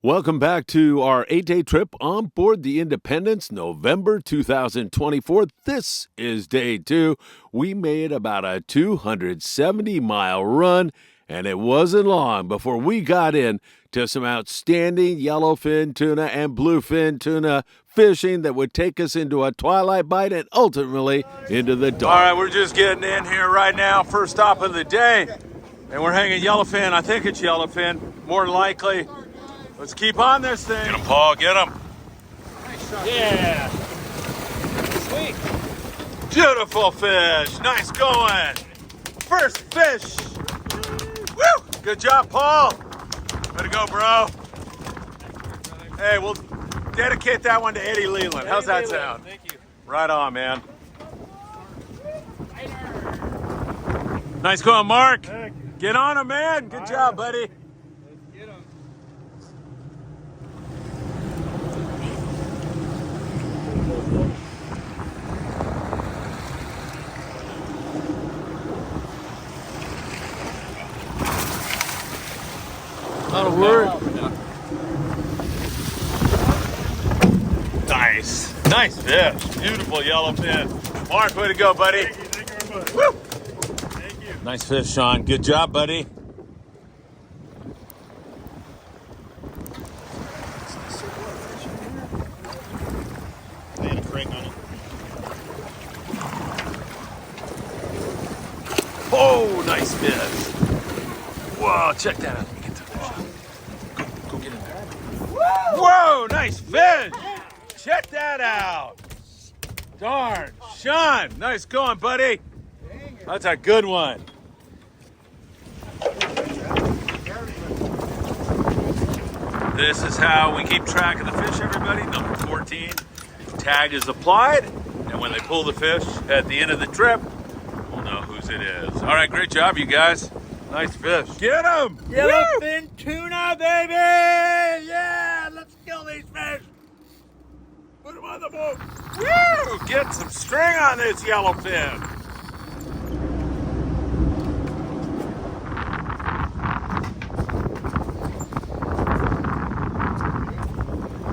Welcome back to our 8-day trip on board the Independence, November 2024. This is day 2. We made about a 270-mile run, and it wasn't long before we got in to some outstanding yellowfin tuna and bluefin tuna fishing that would take us into a twilight bite and ultimately into the dark. All right, we're just getting in here right now. First stop of the day, and we're hanging yellowfin. I think it's yellowfin, more than likely. Let's keep on this thing. Get him, Paul. Get him. Nice shot. Yeah. Sweet. Beautiful fish. Nice going. First fish. Woo! Good job, Paul. Way to go, bro. Hey, we'll dedicate that one to Eddie Leland. How's that sound? Thank you. Right on, man. Nice going, Mark. Get on him, man. Good job, buddy. Get him. Not a word. Nice. Nice fish. Beautiful yellowfin. Mark, way to go, buddy. Thank you very much. Woo! Thank you. Nice fish, Sean. Good job, buddy. I had a crank on it. Oh, nice fish. Whoa, check that out. Let me get to that shot. Go get in there. Whoa, nice fish. Check that out. Darn. Sean, nice going, buddy. That's a good one. This is how we keep track of the fish, everybody. Number 14. Tag is applied, and when they pull the fish at the end of the trip, we'll know whose it is. All right, great job, you guys. Nice fish. Get them! Yellowfin tuna, baby! Yeah, let's kill these fish. Put them on the boat. Woo! Get some string on this yellowfin.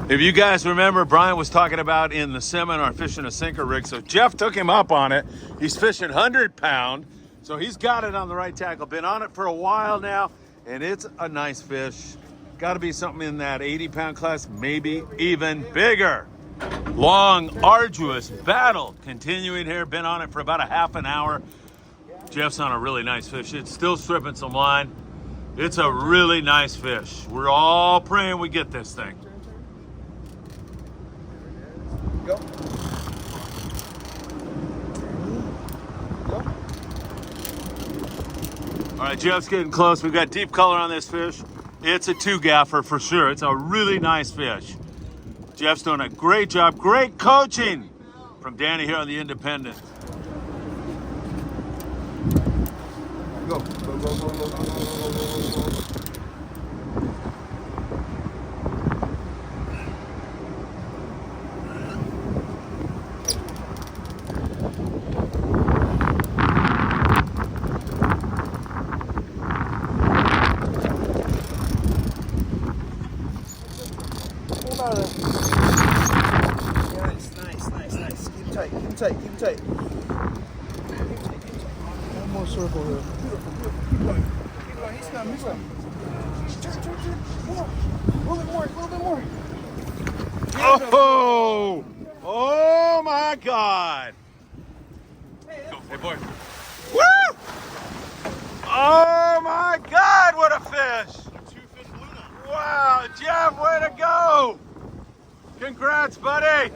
If you guys remember, Brian was talking about in the seminar fishing a sinker rig, so Jeff took him up on it. He's fishing 100-pound, so he's got it on the right tackle. Been on it for a while now, and it's a nice fish. Got to be something in that 80-pound class, maybe even bigger. Long, arduous battle continuing here. Been on it for about a half an hour. Jeff's on a really nice fish. It's still stripping some line. It's a really nice fish. We're all praying we get this thing. Go. All right, Jeff's getting close. We've got deep color on this fish. It's a 2-gaffer for sure. It's a really nice fish. Jeff's doing a great job. Great coaching from Danny here on the Independent. Go. Go, go, go, go, go, go, go, go, go. Nice. Keep tight. One more circle here. Keep going. He's coming. Turn. More. A little bit more. Oh my God. Hey, boy. Woo! Oh my God, what a fish. Wow, Jeff, way to go. Congrats, buddy.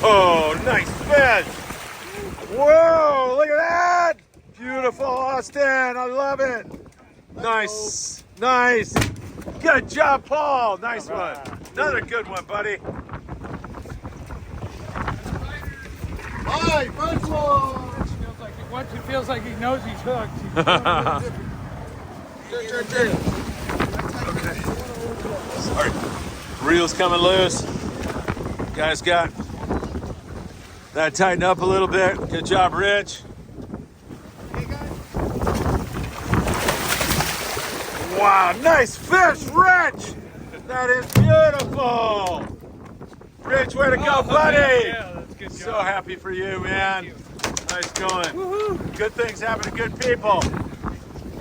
Oh, nice fish. Whoa, look at that. Beautiful, Austin. I love it. Nice. Good job, Paul. Nice one. Another good one, buddy. Hi, first one. Once he feels like he knows he's hooked. Turn. Okay. Sorry. Reel's coming loose. Guys got That tightened up a little bit. Good job, Rich. Wow, nice fish, Rich! That is beautiful! Rich, way to go, buddy! Yeah, that's good job. So happy for you, man. Nice going. Woohoo! Good things happen to good people.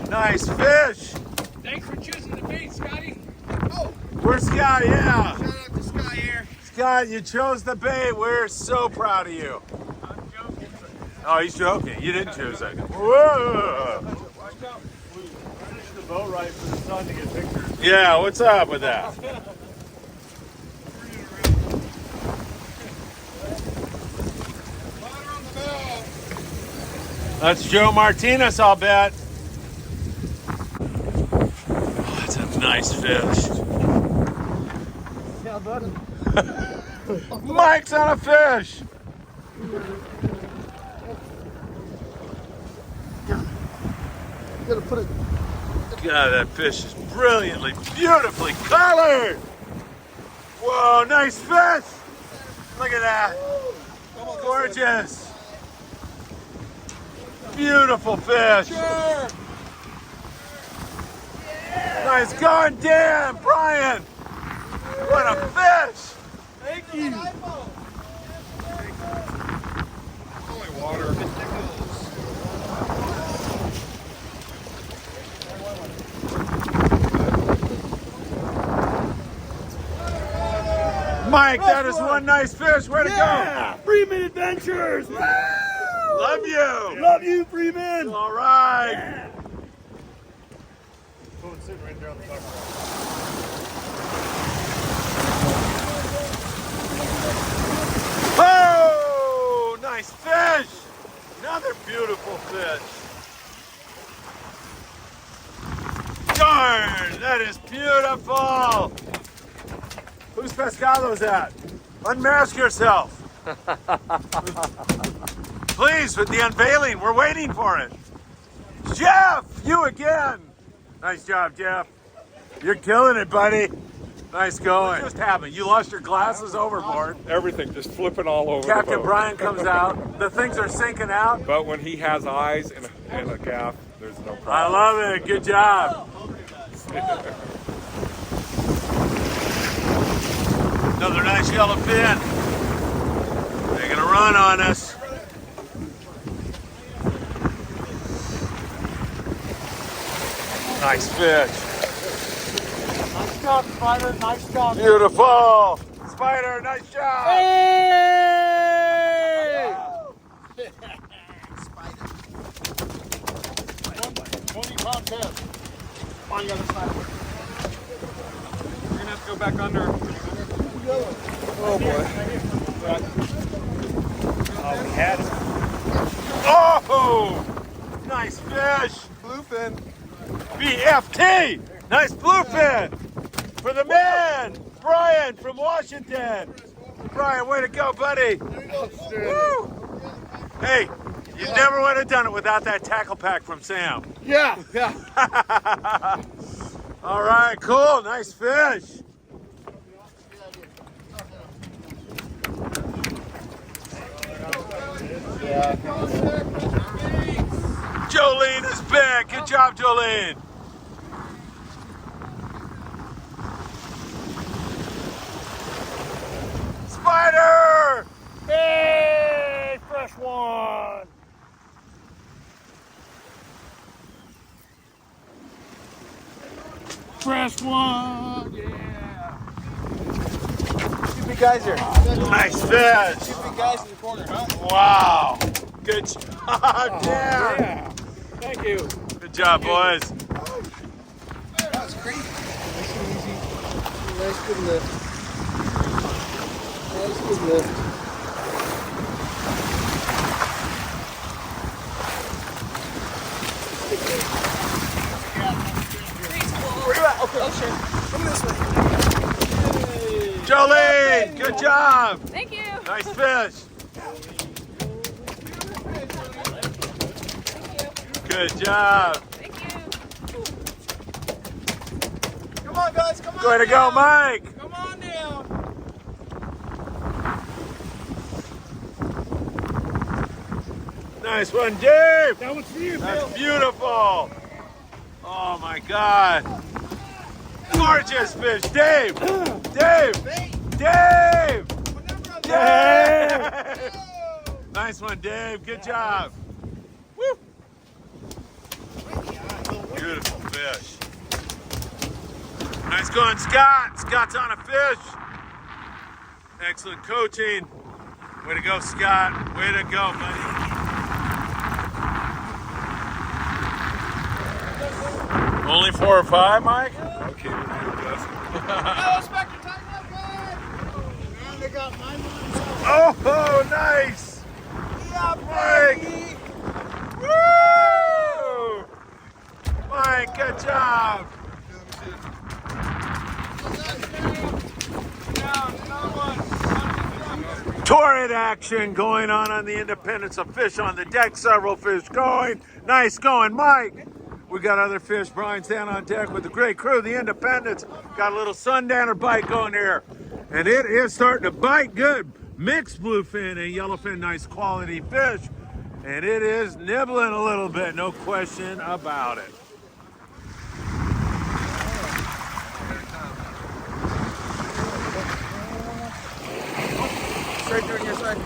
Nice fish. Thanks for choosing the bait, Scotty. Where's Scott? Yeah. Shout out to Scott here. Scott, you chose the bait. We're so proud of you. I'm joking. Oh, he's joking. You didn't choose it. Whoa. Watch out. Finish the boat right for the sun to get pictures. Yeah, what's up with that? That's Joe Martinez, I'll bet. Oh, that's a nice fish. Yeah, buddy. Mike's on a fish. You gotta put it. God, that fish is brilliantly, beautifully colored. Whoa, nice fish. Look at that. Gorgeous. Beautiful fish. Sure. Nice going, Dan, Brian. What a fish. Thank you. Holy water. Mike, that is one nice fish. Way to Yeah. Friedman Adventures. Woo! go. Love you. Love you, Freeman. All right. Oh, it's sitting right there on the top. Oh, nice fish. Another beautiful fish. Darn, that is beautiful. Whose pescado's that? Unmask yourself. Please, with the unveiling, we're waiting for it. Jeff, you again. Nice job, Jeff. You're killing it, buddy. Nice going. What just happened? You lost your glasses overboard. Everything just flipping all over the Captain boat. Brian comes out. The things are sinking out. But when he has eyes and a gaff, there's no I problem. love it. Good job. Another nice yellow fin. They're gonna run on us. Nice fish. Nice job, Spider. Nice job. Beautiful. Spider, nice job. Hey! 20-pound test. On the other side. You're gonna have to go back under. Oh boy. Oh, we had it. Oh, nice fish. Bluefin. BFT. Nice bluefin for the man, Brian from Washington. Brian, way to go, buddy. Woo. Hey, you never would have done it without that tackle pack from Sam. Yeah. All right, cool. Nice fish. Jolene is back. Good job, Jolene. Spider! Hey, fresh one. Fresh one. Yeah. Two big guys here. Nice fish. Two big guys in the corner, huh? Wow. Good job, Dan. Yeah. Thank you. Good job, boys. That was crazy. Nice and easy. Nice good lift. Nice good lift. Where you at? Okay. Oh, sure. Come this way. Jolene, good job. Thank you. Nice fish. Good job. Thank you. Come on, guys. Come on. Way to go, Mike. Come on down. Nice one, Dave. That one's for you, That's Bill. beautiful. Oh my God. Gorgeous fish. Dave. Dave. Dave. Dave. Nice one, Dave. Good job. Woo. Beautiful fish. Nice going, Scott. Scott's on a fish. Excellent coaching. Way to go, Scott. Way to go, buddy. Only 4 or 5, Mike? Okay, we'll do your best. Oh, nice! Mike! Woo! Mike, good job! Torid action going on the Independence. A fish on the deck, several fish going. Nice going, Mike. We got other fish. Brian's down on deck with the great crew, the Independence. Got a little sundowner bite going here. And it is starting to bite good. Mixed bluefin and yellowfin, nice quality fish. And it is nibbling a little bit, no question about it. Straight through your side.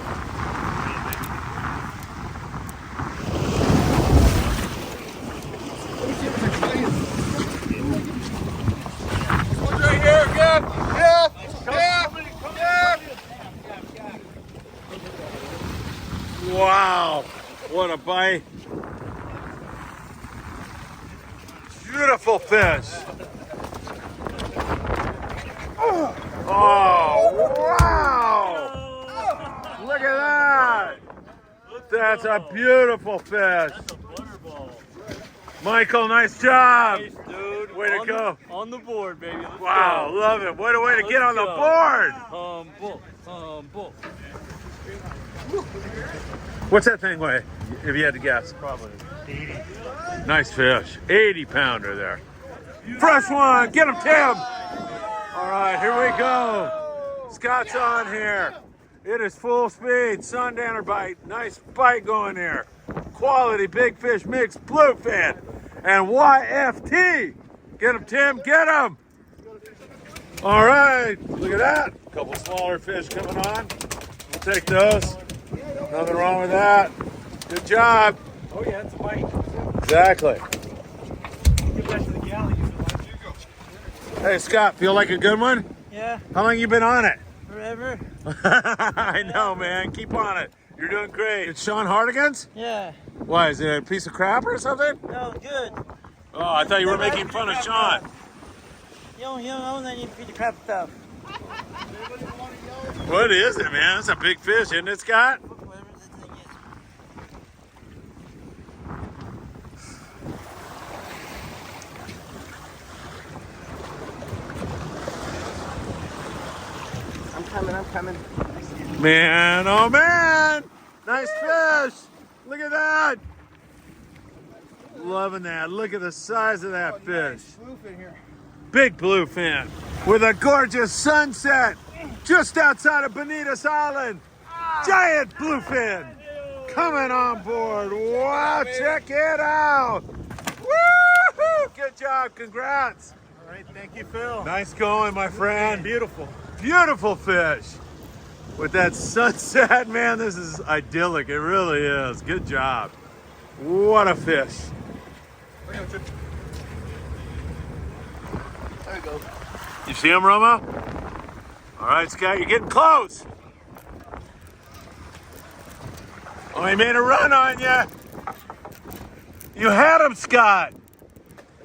One's right here, Gav. Yeah. Wow, what a bite. Beautiful fish. Oh, wow. Look at that. That's a beautiful fish. Michael, nice job. Nice, dude. Way to go. On the board, baby. Let's Wow, go. love it. What a way to get on the go. board. Humble. What's that thing weigh, if you had to guess? Probably 80. Nice fish. 80-pounder there. Fresh one. Get him, Tim. All right, here we go. Scott's on here. It is full speed. Sundowner bite. Nice bite going here. Quality big fish mix, bluefin, and YFT. Get him, Tim. Get him. All right. Look at that. A couple smaller fish coming on. We'll take those. Nothing wrong with that. Good job. Oh, yeah, it's a bite. Exactly. Give that to the galley. Hey, Scott, feel like a good one? Yeah, How long you been on it? forever. I know, man. Keep on it. You're doing great. It's Sean Hardigan's? Yeah. Why, is it a piece of crap or something? No, good. Oh, I thought you were making fun of Sean. You don't own that, you feed the crap stuff. What is it, man? It's a big fish, isn't it, Scott? Whatever the thing is. I'm coming. Man, oh man! Nice fish! Look at that! Loving that. Look at the size of that fish. Bluefin here. Big bluefin with a gorgeous sunset just outside of Bonitas Island. Giant bluefin coming on board. Wow, check it out. Woo-hoo! Good job, congrats. All right, thank you, Phil. Nice going, my friend. Beautiful. Beautiful fish. With that sunset, man, this is idyllic. It really is. Good job. What a fish. There we go. You see him, Roma? All right, Scott, you're getting close. Oh, he made a run on you. You had him, Scott.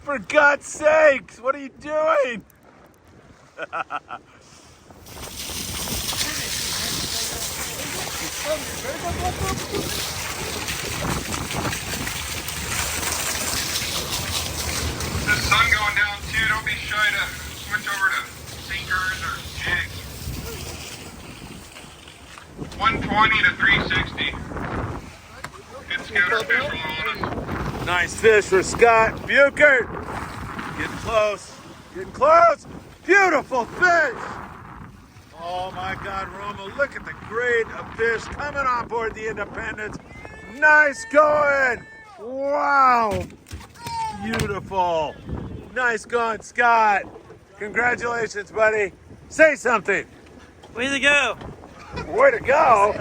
For God's sakes, what are you doing? The sun going down too. Don't be shy to switch over to sinkers or jigs. 120 to 360. Good scouter fish rolling on us. Nice fish for Scott Buchert. Getting close. Getting close. Beautiful fish. Oh my God, Roma, look at the grade of fish coming on board the Independence. Nice going. Wow. Beautiful. Nice going, Scott. Congratulations, buddy. Say something. Way to go. Way to go.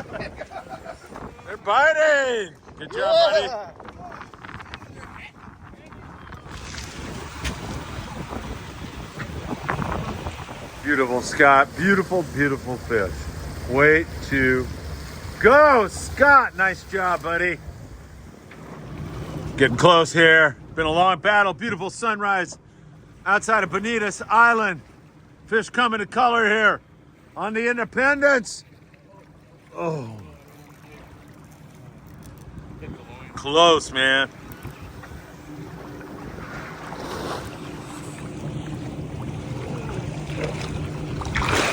They're biting. Good job, buddy. Beautiful, Scott. Beautiful, beautiful fish. Way to go, Scott. Nice job, buddy. Getting close here. Been a long battle. Beautiful sunrise outside of Bonitas Island. Fish coming to color here on the Independence. Oh. Close, man.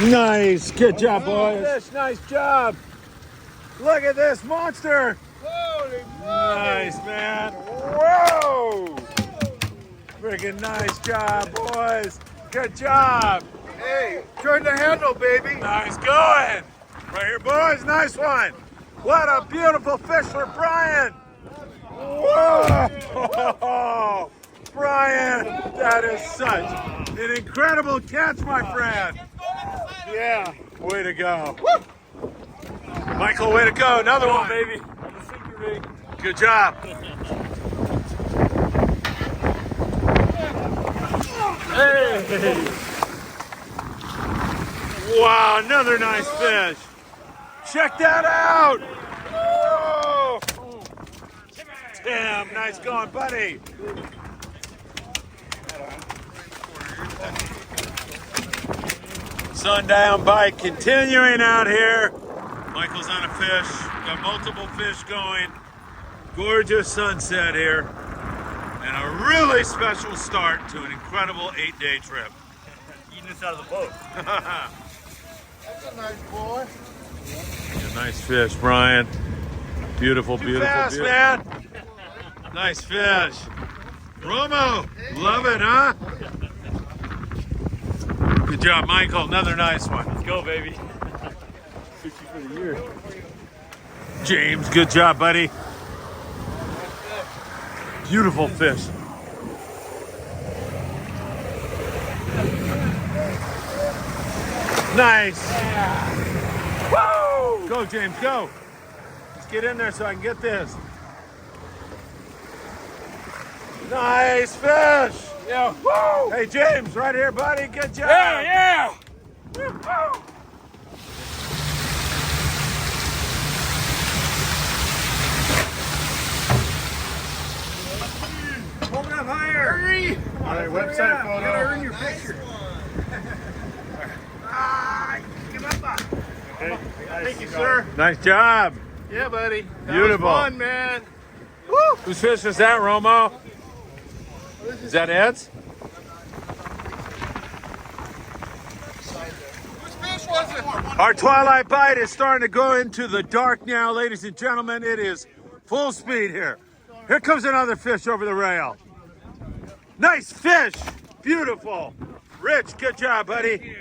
Nice. Good job, boys. Nice job. Look at this monster. Holy Nice, man. Whoa. Freaking nice job, boys. Good job. Hey, turn the handle, baby. Nice going. Right here, boys. Nice one. What a beautiful fish for Brian. Whoa. Brian, that is such an incredible catch, my friend. Yeah, way to go. Michael, way to go. Another one, baby. Good job. Hey. Wow, another nice fish. Check that out. Whoa. Damn, nice going, buddy. Sundown bite continuing out here. Michael's on a fish. Got multiple fish going. Gorgeous sunset here. And a really special start to an incredible 8-day trip. Eating this out of the boat. That's a nice boy. Yeah, nice fish, Brian. Beautiful, beautiful, fast, beautiful. man. Nice fish. Romo, love it, huh? Good job, Michael. Another nice one. Let's go, baby. Sushi for the year. James, good job, buddy. Beautiful fish. Nice. Woo! Go, James, go. Let's get in there so I can get this. Nice fish. Yeah. Woo! Hey, James, right here, buddy. Good job. Yeah. Woo! Hold it up higher. Hurry. All right, website photo. You gotta earn your picture. Give up. Thank you, sir. Nice job. Yeah, buddy. That Beautiful. was fun, man. Whose fish is that, Romo? Is that Ed's? Whose fish was it? Our twilight bite is starting to go into the dark now, ladies and gentlemen. It is full speed here. Here comes another fish over the rail. Nice fish. Beautiful. Rich, good job, buddy.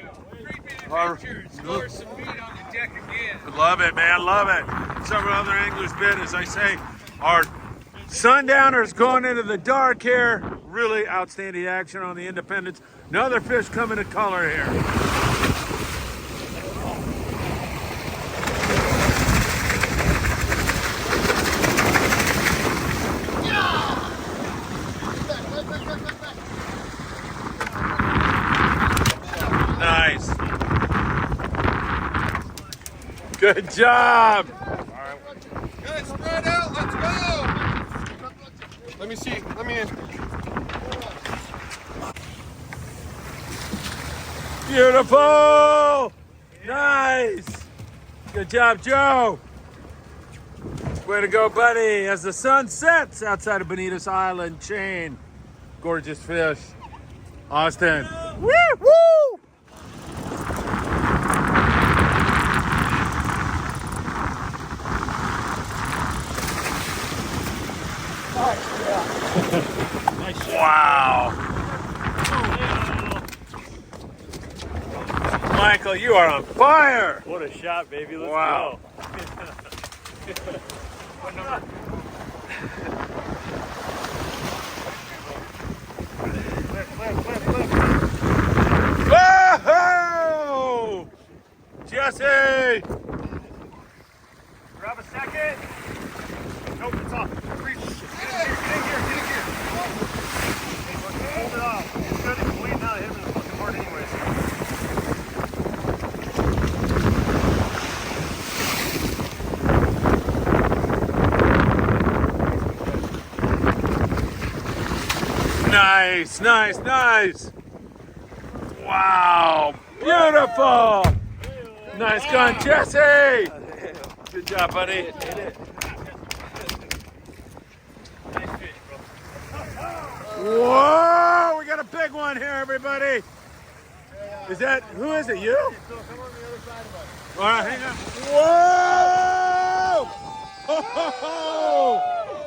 Score some meat on the deck again. Love it, man. Love it. Several other anglers bit, as I say. Our sundowners going into the dark here. Really outstanding action on the Independence. Another fish coming to color here. Nice. Good job. Good, spread out. Let's go. Let me see. Let me in. Beautiful. Nice. Good job, Joe. Way to go, buddy. As the sun sets outside of Bonitas Island chain. Gorgeous fish. Austin. Woo! Woo! Wow. Michael, you are on fire. What a shot, baby. Let's Wow. go. Nope, it's off. Get in here. Hey, hold it off. It's good. It's bleeding out. Hit him in the fucking heart anyways. Nice. Wow, beautiful. Nice gun, Jesse. Good job, buddy. Whoa, we got a big one here, everybody. Who is it, you? All right, hang on. Whoa!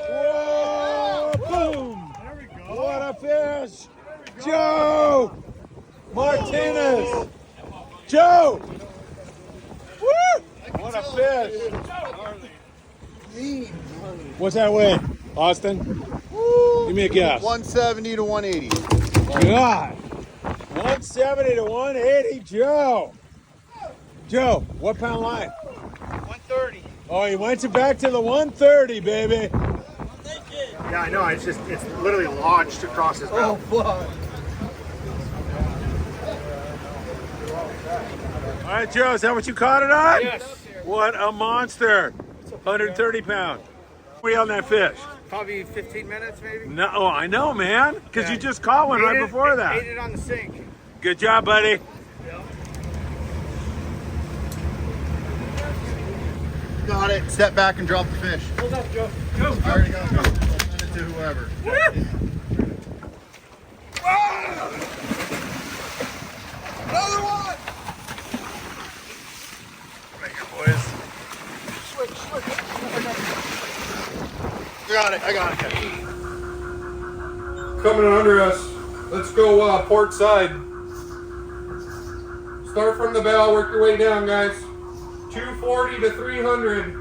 Whoa! Boom! What a fish! Joe! Martinez! Joe! Woo! What a fish! What's that weigh, Austin? Give me a guess. 170 to 180. God! 170 to 180, Joe! Joe, what pound line? 130. Oh, he went back to the 130, baby. Yeah, I know. It's literally lodged across his mouth. All right, Joe, is that what you caught it on? Yes. What a monster. 130 pound. What are you on that fish? Probably 15 minutes, maybe. No, oh, I know, man. Because you just caught one right before that. Ate it on the sink. Good job, buddy. Got it. Step back and drop the fish. Hold up, Joe. Go. I already got it. I'll send it to whoever. Another one. Right here, boys. Switch. I got it. Coming under us. Let's go port side. Start from the bow, work your way down, guys. 240 to 300.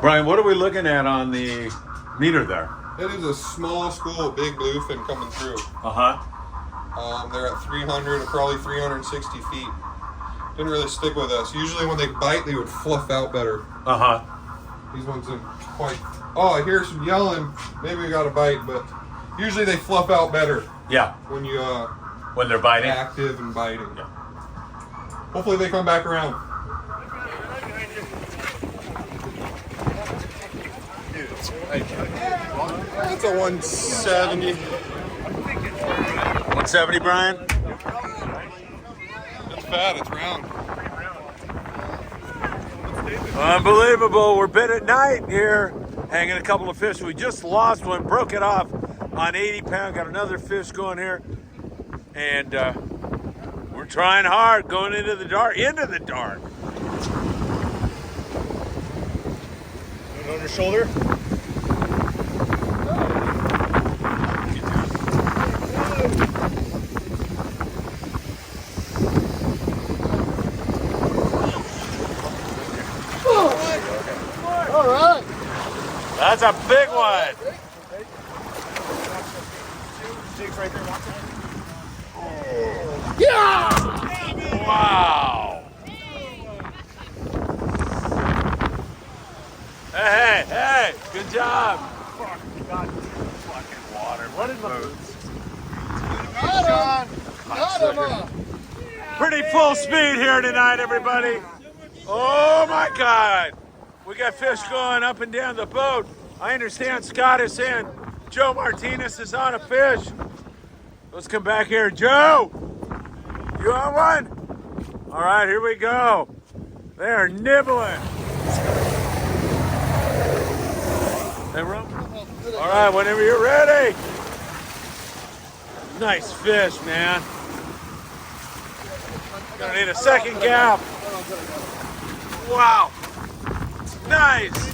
Brian, what are we looking at on the meter there? It is a small school, big bluefin coming through. Uh-huh. They're at 300 or probably 360 feet. Didn't really stick with us. Usually when they bite, they would fluff out better. Uh-huh. These ones didn't quite. Oh, I hear some yelling. Maybe we got a bite, but usually they fluff out better Yeah, when you when they're biting. active and biting. Yeah. Hopefully they come back around. That's a 170. 170, Brian? It's fat. It's round. Unbelievable. We're bit at night here, hanging a couple of fish. We just lost one, broke it off on 80 pound. Got another fish going here. And we're trying hard, going into the dark. On your shoulder. All right. That's a big one. Jigs right there. Wow. Hey, good job. Fucking water. What in the boots? Pretty full speed here tonight, everybody. Oh my God. We got fish going up and down the boat. I understand Scott is saying Joe Martinez is on a fish. Let's come back here. Joe, you on one? All right, here we go. They're nibbling. All right, whenever you're ready. Nice fish, man. Gonna need a second gap. Wow. Nice.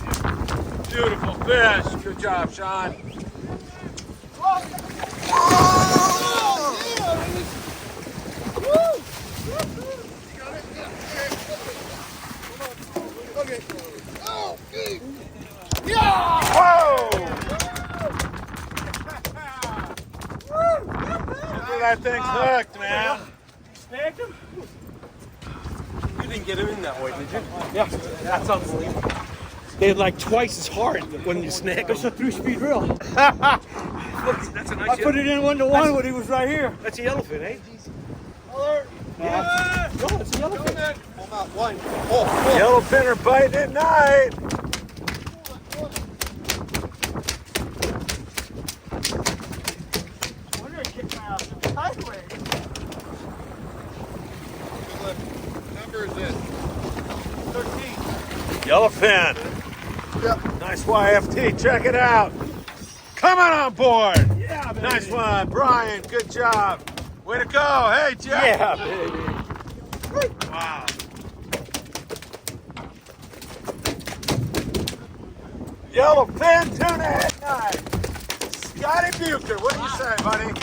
Beautiful fish. Good job, Sean. Okay. Oh, Whoa! Look at that thing's hooked, man. You didn't get him in that way, did you? Yeah, that's unbelievable. They're like twice as hard when you snag them. It's a 3-speed reel. Look, that's a nice I put it in 1-to-1 when he was right here. That's a yellowfin, eh? Yeah. No, it's a yellowfin. Pull him out, line. Oh, Yellowfin are biting at night. number is it? Yellowfin. Yep. Nice YFT. Check it out. Coming on board. Yeah, baby. Nice one, Brian. Good job. Way to go. Hey, Jeff. Yeah, baby. Wow. Yellowfin tuna at night. Scotty Bucher. What do you say, buddy?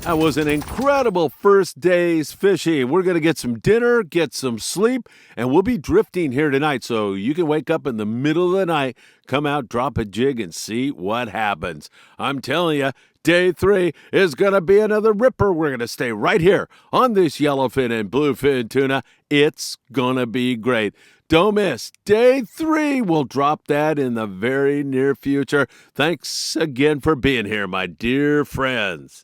That was an incredible first day's fishing. We're going to get some dinner, get some sleep, and we'll be drifting here tonight. So you can wake up in the middle of the night, come out, drop a jig, and see what happens. I'm telling you, day 3 is going to be another ripper. We're going to stay right here on this yellowfin and bluefin tuna. It's going to be great. Don't miss day 3. We'll drop that in the very near future. Thanks again for being here, my dear friends.